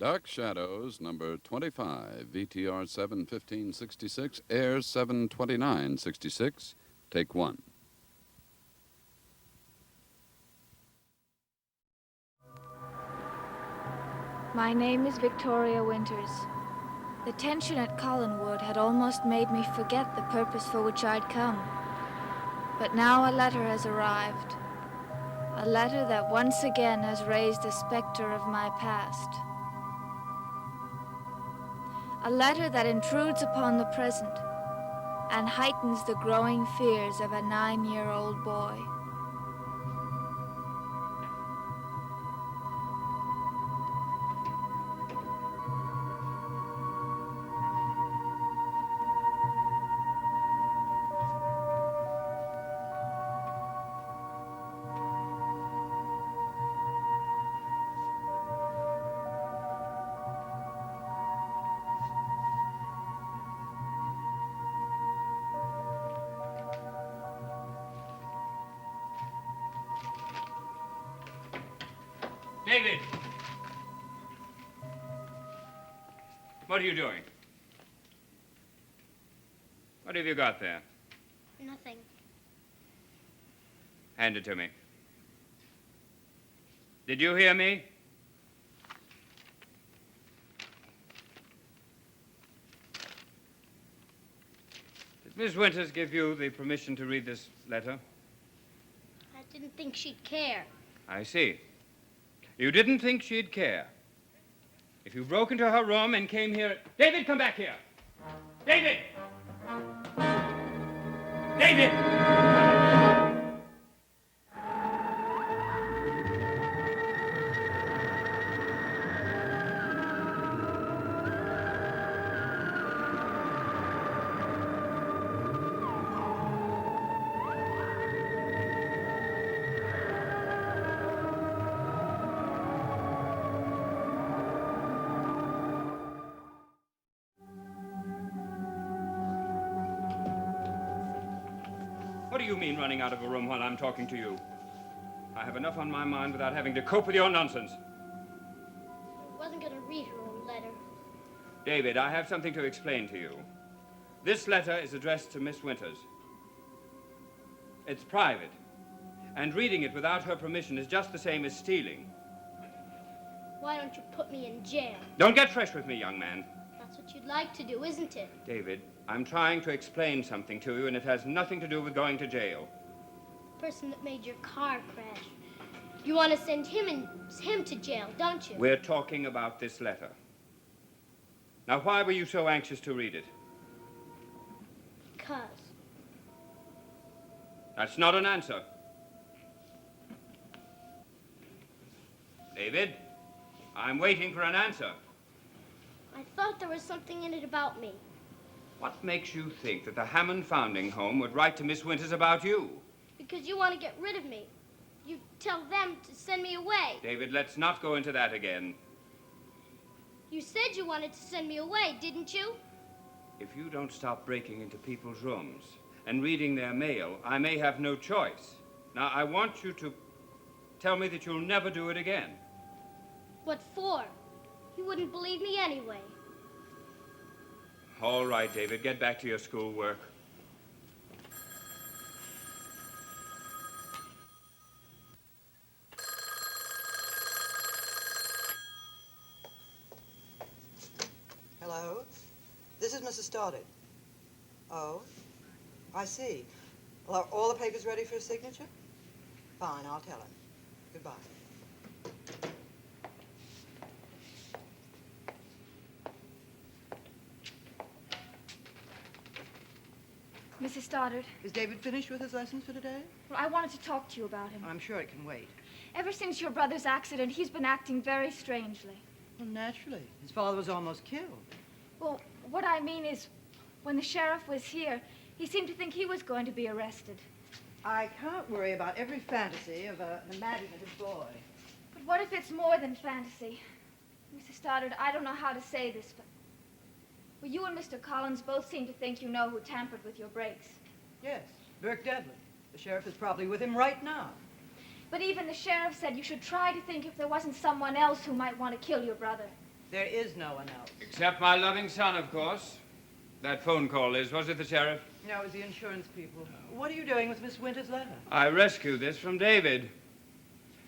Dark Shadows, number 25, VTR 71566, airs 72966. Take one. My name is Victoria Winters. The tension at Collinwood had almost made me forget the purpose for which I'd come. But now a letter has arrived. A letter that once again has raised the specter of my past. A letter that intrudes upon the present and heightens the growing fears of a 9-year-old boy. David! What are you doing? What have you got there? Nothing. Hand it to me. Did you hear me? Did Miss Winters give you the permission to read this letter? I didn't think she'd care. I see. You didn't think she'd care. If you broke into her room and came here... David, come back here! David! David! What do you mean running out of a room while I'm talking to you? I have enough on my mind without having to cope with your nonsense. I wasn't going to read her own letter. David, I have something to explain to you. This letter is addressed to Miss Winters. It's private, and reading it without her permission is just the same as stealing. Why don't you put me in jail? Don't get fresh with me, young man. That's what you'd like to do, isn't it? David, I'm trying to explain something to you, and it has nothing to do with going to jail. The person that made your car crash. You want to send him to jail, don't you? We're talking about this letter. Now, why were you so anxious to read it? Because. That's not an answer. David, I'm waiting for an answer. I thought there was something in it about me. What makes you think that the Hammond Founding Home would write to Miss Winters about you? Because you want to get rid of me. You tell them to send me away. David, let's not go into that again. You said you wanted to send me away, didn't you? If you don't stop breaking into people's rooms and reading their mail, I may have no choice. Now, I want you to tell me that you'll never do it again. What for? You wouldn't believe me anyway. All right, David, get back to your schoolwork. Hello? This is Mrs. Stoddard. Oh, I see. Well, are all the papers ready for his signature? Fine, I'll tell him. Goodbye. Mrs. Stoddard, Is David finished with his lessons for today? well, I wanted to talk to you about him. I'm sure it can wait. Ever since your brother's accident, he's been acting very strangely. Well, naturally. His father was almost killed. Well, what I mean is, when the sheriff was here, he seemed to think he was going to be arrested. I can't worry about every fantasy of an imaginative boy. But what if it's more than fantasy? Mrs. Stoddard, I don't know how to say this, but... Well, you and Mr. Collins both seem to think you know who tampered with your brakes. Yes, Burke Devlin. The sheriff is probably with him right now. But even the sheriff said you should try to think if there wasn't someone else who might want to kill your brother. There is no one else. Except my loving son, of course. That phone call, Liz, was it the sheriff? No, it was the insurance people. What are you doing with Miss Winter's letter? I rescued this from David.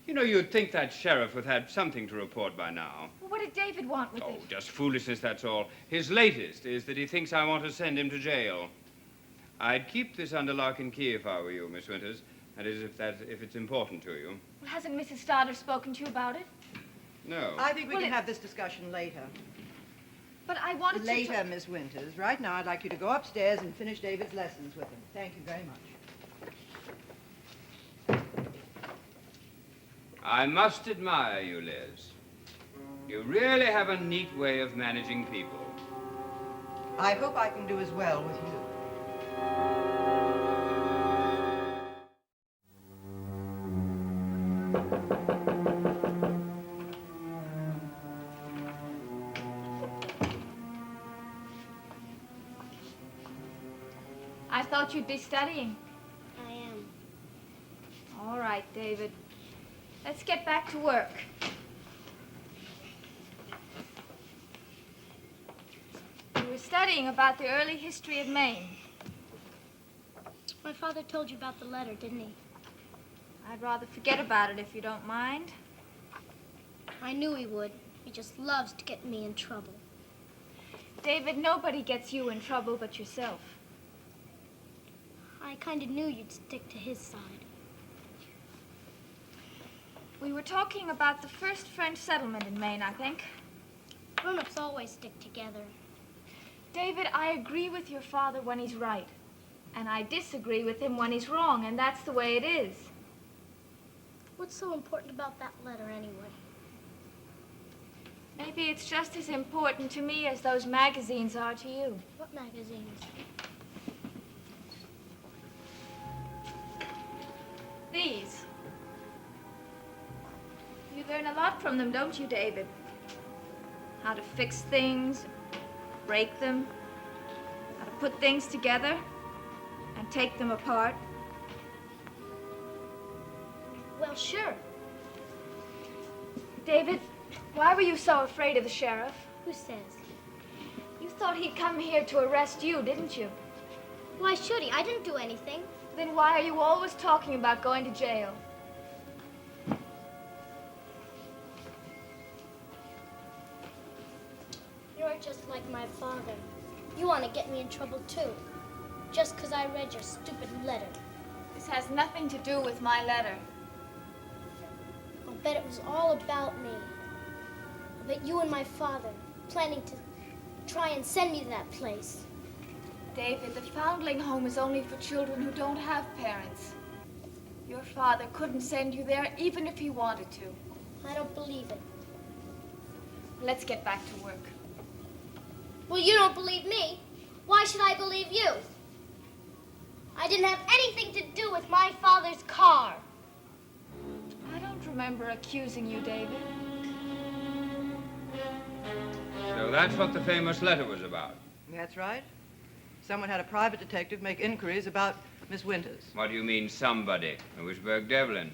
You know, you'd think that sheriff would have something to report by now. Well, what did David want with Oh, it? just foolishness, that's all. His latest is that he thinks I want to send him to jail. I'd keep this under lock and key if I were you, Miss Winters. That is, if it's important to you. Well, hasn't Mrs. Stoddard spoken to you about it? No. I think we Well, can have this discussion later. But I wanted to... Later, Miss Winters. Right now, I'd like you to go upstairs and finish David's lessons with him. Thank you very much. I must admire you, Liz. You really have a neat way of managing people. I hope I can do as well with you. I thought you'd be studying. I am. All right, David. Let's get back to work. You were studying about the early history of Maine. My father told you about the letter, didn't he? I'd rather forget about it if you don't mind. I knew he would. He just loves to get me in trouble. David, nobody gets you in trouble but yourself. I kind of knew you'd stick to his side. We were talking about the first French settlement in Maine, I think. Grown-ups always stick together. David, I agree with your father when he's right. And I disagree with him when he's wrong, and that's the way it is. What's so important about that letter anyway? Maybe it's just as important to me as those magazines are to you. What magazines? These. You learn a lot from them, don't you, David? How to fix things, break them, how to put things together, and take them apart. Well, sure. David, why were you so afraid of the sheriff? Who says? You thought he'd come here to arrest you, didn't you? Why should he? I didn't do anything. Then why are you always talking about going to jail? You're just like my father. You want to get me in trouble, too. Just because I read your stupid letter. This has nothing to do with my letter. I'll bet it was all about me. I bet you and my father planning to try and send me to that place. David, the foundling home is only for children who don't have parents. Your father couldn't send you there even if he wanted to. I don't believe it. Let's get back to work. Well, you don't believe me. Why should I believe you? I didn't have anything to do with my father's car. I don't remember accusing you, David. So that's what the famous letter was about. That's right. Someone had a private detective make inquiries about Miss Winters. What do you mean, somebody? It was Burke Devlin.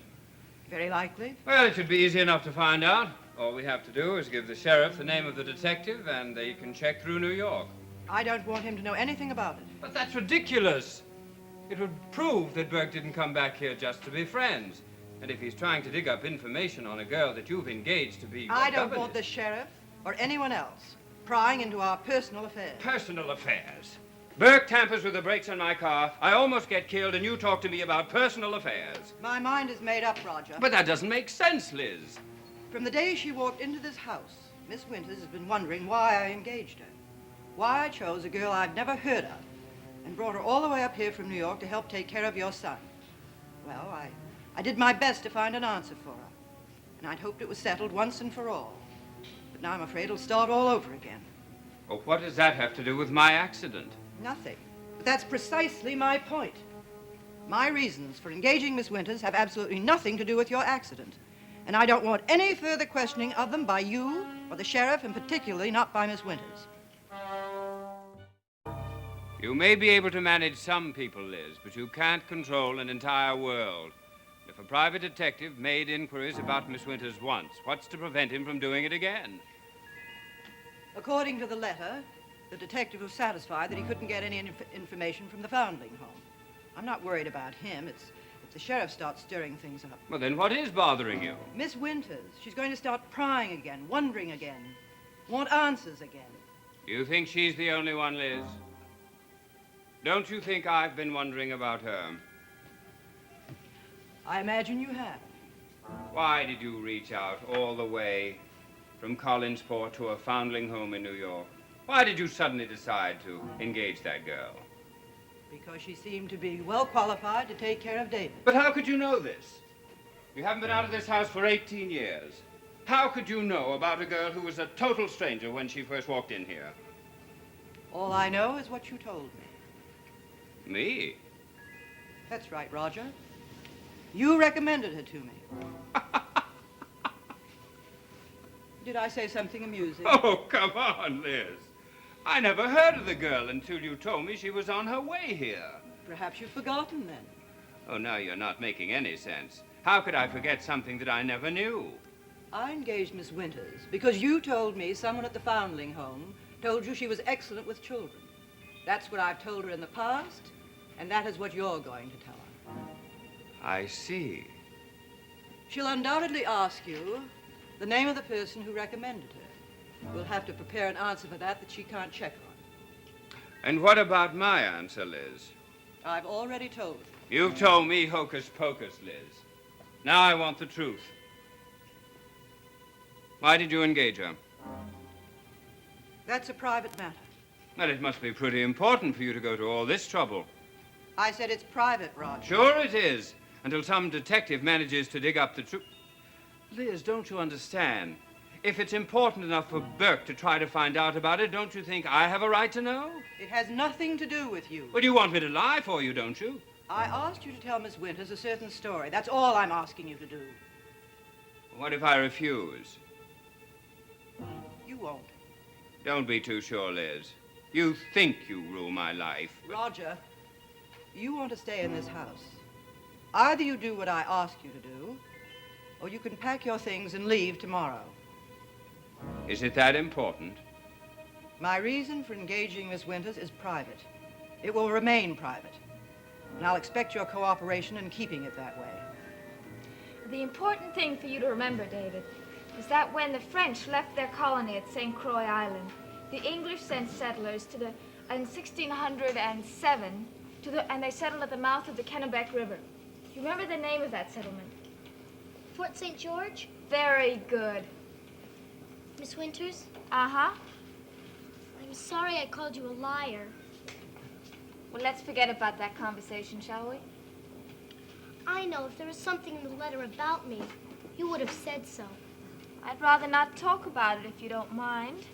Very likely. Well, it should be easy enough to find out. All we have to do is give the sheriff the name of the detective, and they can check through New York. I don't want him to know anything about it. But that's ridiculous. It would prove that Burke didn't come back here just to be friends. And if he's trying to dig up information on a girl that you've engaged to be your I don't governess- want the sheriff or anyone else prying into our personal affairs. Personal affairs. Burke tampers with the brakes on my car. I almost get killed, and you talk to me about personal affairs. My mind is made up, Roger. But that doesn't make sense, Liz. From the day she walked into this house, Miss Winters has been wondering why I engaged her. Why I chose a girl I've never heard of and brought her all the way up here from New York to help take care of your son. Well, I did my best to find an answer for her. And I'd hoped it was settled once and for all. But now I'm afraid it'll start all over again. Well, what does that have to do with my accident? Nothing. But that's precisely my point. My reasons for engaging Miss Winters have absolutely nothing to do with your accident. And I don't want any further questioning of them by you or the sheriff, and particularly not by Miss Winters. You may be able to manage some people, Liz, but you can't control an entire world. If a private detective made inquiries about Miss Winters once, what's to prevent him from doing it again? According to the letter, the detective was satisfied that he couldn't get any information from the foundling home. I'm not worried about him. It's if the sheriff starts stirring things up. Well, then what is bothering you? Miss Winters, she's going to start prying again, wondering again, want answers again. You think she's the only one, Liz? Don't you think I've been wondering about her? I imagine you have. Why did you reach out all the way from Collinsport to a foundling home in New York? Why did you suddenly decide to engage that girl? Because she seemed to be well qualified to take care of David. But how could you know this? You haven't been out of this house for 18 years. How could you know about a girl who was a total stranger when she first walked in here? All I know is what you told me. Me? That's right, Roger. You recommended her to me. Did I say something amusing? Oh, come on, Liz. I never heard of the girl until you told me she was on her way here. Perhaps you've forgotten then. Oh, now you're not making any sense. How could I forget something that I never knew? I engaged Miss Winters because you told me someone at the foundling home told you she was excellent with children. That's what I've told her in the past, and that is what you're going to tell her. I see. She'll undoubtedly ask you the name of the person who recommended her. We'll have to prepare an answer for that she can't check on. And what about my answer, Liz? I've already told her. You've told me hocus pocus, Liz. Now I want the truth. Why did you engage her? That's a private matter. Well, it must be pretty important for you to go to all this trouble. I said it's private, Roger. Sure it is, until some detective manages to dig up the truth. Liz, don't you understand? If it's important enough for Burke to try to find out about it, don't you think I have a right to know? It has nothing to do with you. Well, you want me to lie for you, don't you? I asked you to tell Miss Winters a certain story. That's all I'm asking you to do. What if I refuse? You won't. Don't be too sure, Liz. You think you rule my life. But Roger, you want to stay in this house. Either you do what I ask you to do, or you can pack your things and leave tomorrow. is it that important? My reason for engaging Miss Winters is private. It will remain private. And I'll expect your cooperation in keeping it that way. The important thing for you to remember, David, is that when the French left their colony at St. Croix Island, the English sent settlers in 1607 and they settled at the mouth of the Kennebec River. You remember the name of that settlement? Fort St. George? Very good. Miss Winters? Uh-huh. I'm sorry I called you a liar. Well, let's forget about that conversation, shall we? I know if there was something in the letter about me, you would have said so. I'd rather not talk about it if you don't mind.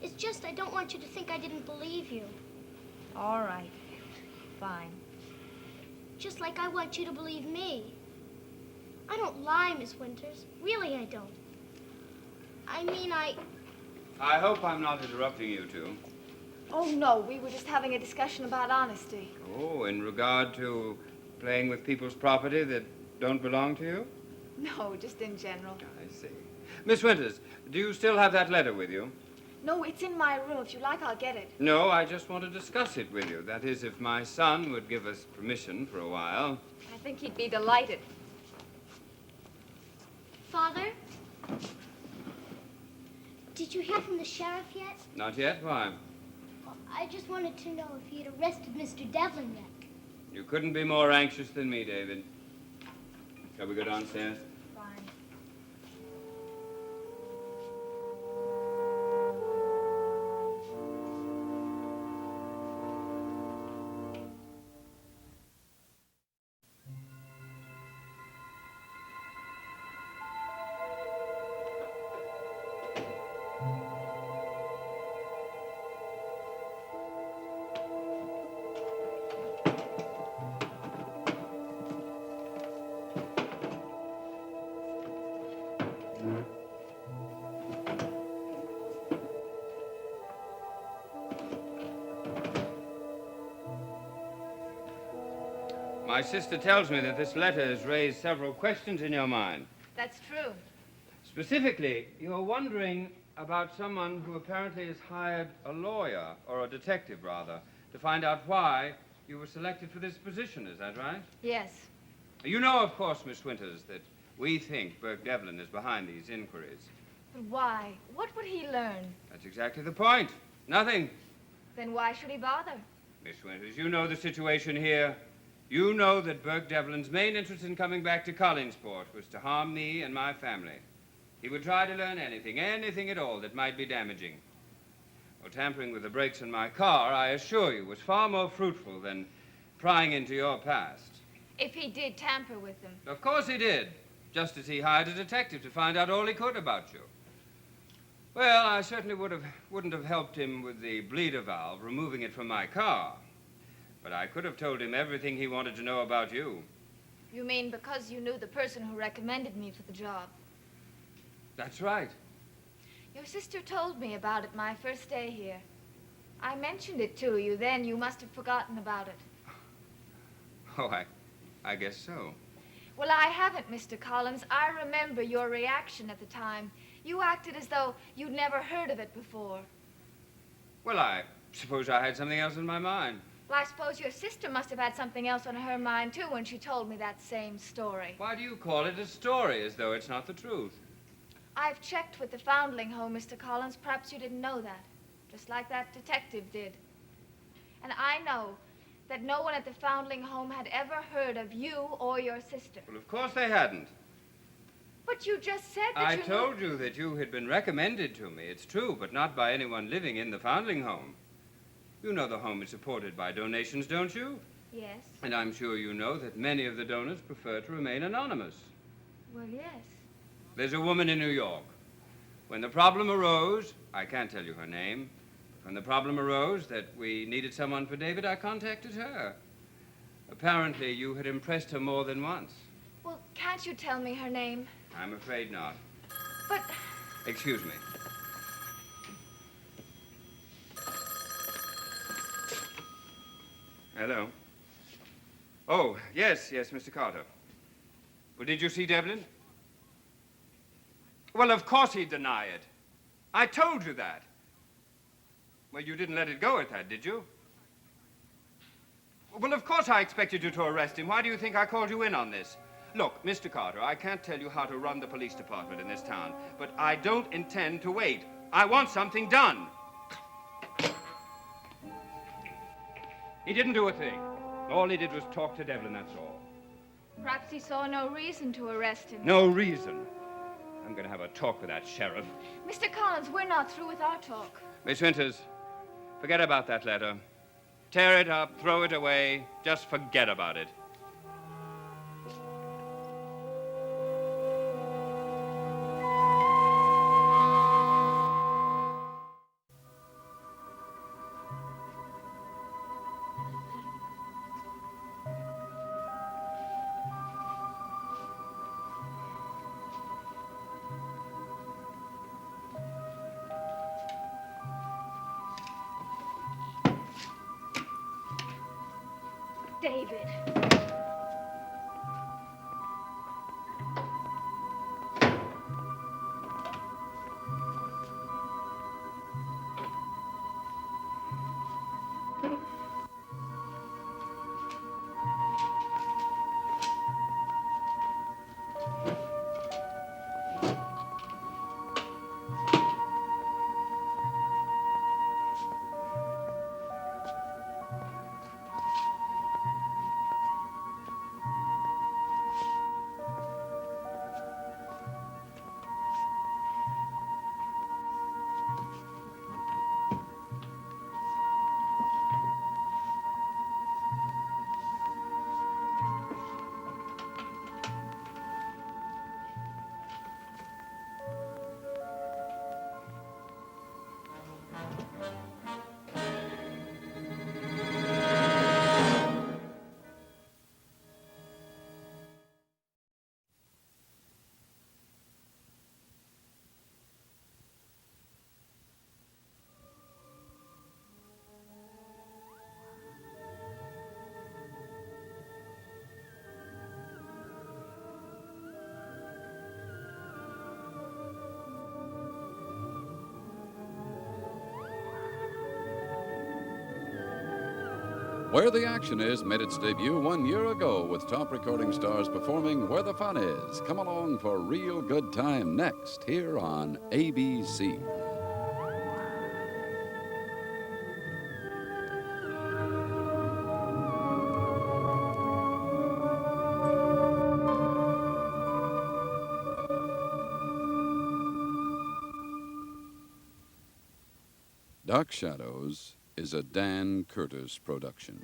It's just I don't want you to think I didn't believe you. All right. Fine. Just like I want you to believe me. I don't lie, Miss Winters. Really, I don't. I mean, I hope I'm not interrupting you two. Oh, no, we were just having a discussion about honesty. Oh, in regard to playing with people's property that don't belong to you? No, just in general. I see. Miss Winters, do you still have that letter with you? No, it's in my room. If you like, I'll get it. No, I just want to discuss it with you. That is, if my son would give us permission for a while. I think he'd be delighted. Father? Did you hear from the sheriff yet? Not yet? Why? Well, I just wanted to know if he had arrested Mr. Devlin yet. You couldn't be more anxious than me, David. Shall we go downstairs? Fine. My sister tells me that this letter has raised several questions in your mind. That's true. Specifically, you're wondering About someone who apparently has hired a lawyer, or a detective, rather, to find out why you were selected for this position. Is that right? Yes. You know, of course, Miss Winters, that we think Burke Devlin is behind these inquiries. But why? What would he learn? That's exactly the point. Nothing. Then why should he bother? Miss Winters, you know the situation here. You know that Burke Devlin's main interest in coming back to Collinsport was to harm me and my family. He would try to learn anything at all that might be damaging. Well, tampering with the brakes in my car, I assure you, was far more fruitful than prying into your past. If he did tamper with them. Of course he did, just as he hired a detective to find out all he could about you. Well, I certainly wouldn't have helped him with the bleeder valve, removing it from my car. But I could have told him everything he wanted to know about you. You mean because you knew the person who recommended me for the job? That's right. Your sister told me about it my first day here. I mentioned it to you then. You must have forgotten about it. Oh, I guess so. Well, I haven't, Mr. Collins. I remember your reaction at the time. You acted as though you'd never heard of it before. Well, I suppose I had something else in my mind. Well, I suppose your sister must have had something else on her mind, too, when she told me that same story. Why do you call it a story, as though it's not the truth? I've checked with the Foundling Home, Mr. Collins. Perhaps you didn't know that. Just like that detective did. And I know that no one at the Foundling Home had ever heard of you or your sister. Well, of course they hadn't. But you just said that I you told you that you had been recommended to me. It's true, but not by anyone living in the Foundling Home. You know the home is supported by donations, don't you? Yes. And I'm sure you know that many of the donors prefer to remain anonymous. Well, yes. There's a woman in New York. When the problem arose, I can't tell you her name, but when the problem arose that we needed someone for David, I contacted her. Apparently, you had impressed her more than once. Well, can't you tell me her name? I'm afraid not. But Excuse me. Hello. Oh, yes, Mr. Carter. Well, did you see Devlin? Well, of course he'd deny it. I told you that. Well, you didn't let it go at that, did you? Well, of course I expected you to arrest him. Why do you think I called you in on this? Look, Mr. Carter, I can't tell you how to run the police department in this town, but I don't intend to wait. I want something done. He didn't do a thing. All he did was talk to Devlin, that's all. perhaps he saw no reason to arrest him. No reason. I'm going to have a talk with that sheriff. Mr. Collins, we're not through with our talk. Miss Winters, forget about that letter. Tear it up, throw it away. Just forget about it. David. Where the Action Is made its debut 1 year ago with top recording stars performing Where the Fun Is. Come along for a real good time next here on ABC. Dark Shadows is a Dan Curtis production.